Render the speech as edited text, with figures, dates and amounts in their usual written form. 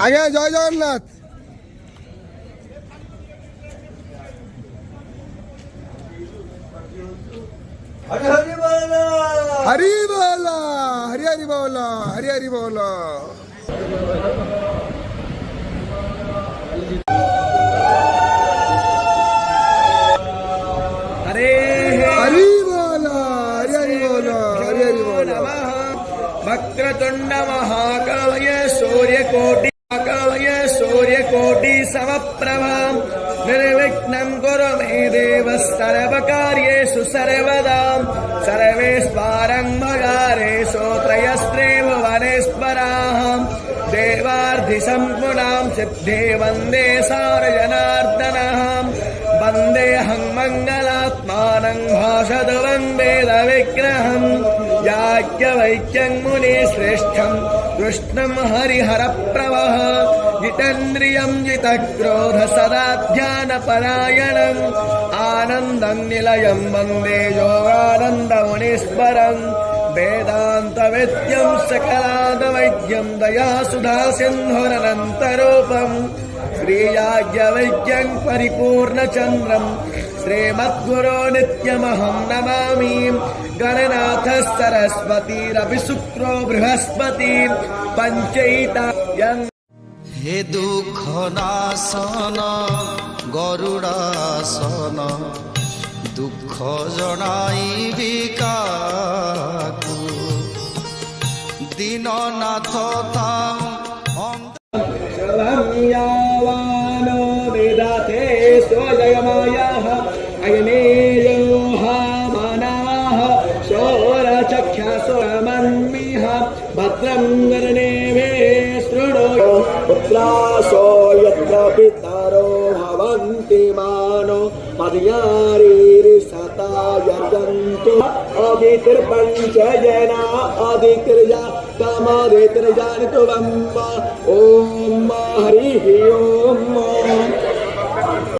আগে জয় জগন্নাথ। हरि हरि बोलो, हरि बोलो, हरि हरि बोलो, हरि हरि बोलो। हरे हरि बोलो, हरि हरि बोलो, हरि हरि बोलो। वक्रतुंड महाकाय सूर्यकोटि समप्रभा निर्विघ्नं कुरु मे देव सर्वकार्येषु सर्वदा सर्वेश्वरं भगारेषु त्रयस्त्रे भुवनेश्वराः देवार्धिसम्पूर्णां सिद्धे वन्दे सारजनार्दनः वन्देऽहं मङ्गलात्मानं भाषदवं वेदविग्रहं याज्ञवल्क्यं मुनिश्रेष्ठं कृष्णं हरिहरप्रभः जितेन्द्रियं जितक्रोध सदा ध्यानपरायणम् आनन्दं निलयं वन्दे योगानन्दमुनीश्वरम् वेदान्तवेद्यं सकलादवैद्यं दयासुधा सिन्धुरनन्तरूपम् श्रीयाज्ञवल्क्यं परिपूर्णचन्द्रम् श्रीमद्गुरो नित्यमहं नमामि गणनाथः सरस्वतीरपि शुक्रो बृहस्पति पञ्चैतायम् हे दुख नाशन गरुड़ासन दुख जनाइबी काकु दीननाथ यावानो वेदाते स्वजयमायाः अयनेयो मानवाः शोरचक्षुषमन्मिह भद्रं कर्णेभिः शृणु पुत्रासो यत्र पितरो भवन्ति मानो मदयारीरिषता यजन्तु अदितिर्पञ्चजना अदितिर्या तमदितिर्जानितु वम्म ॐ हरिः ॐ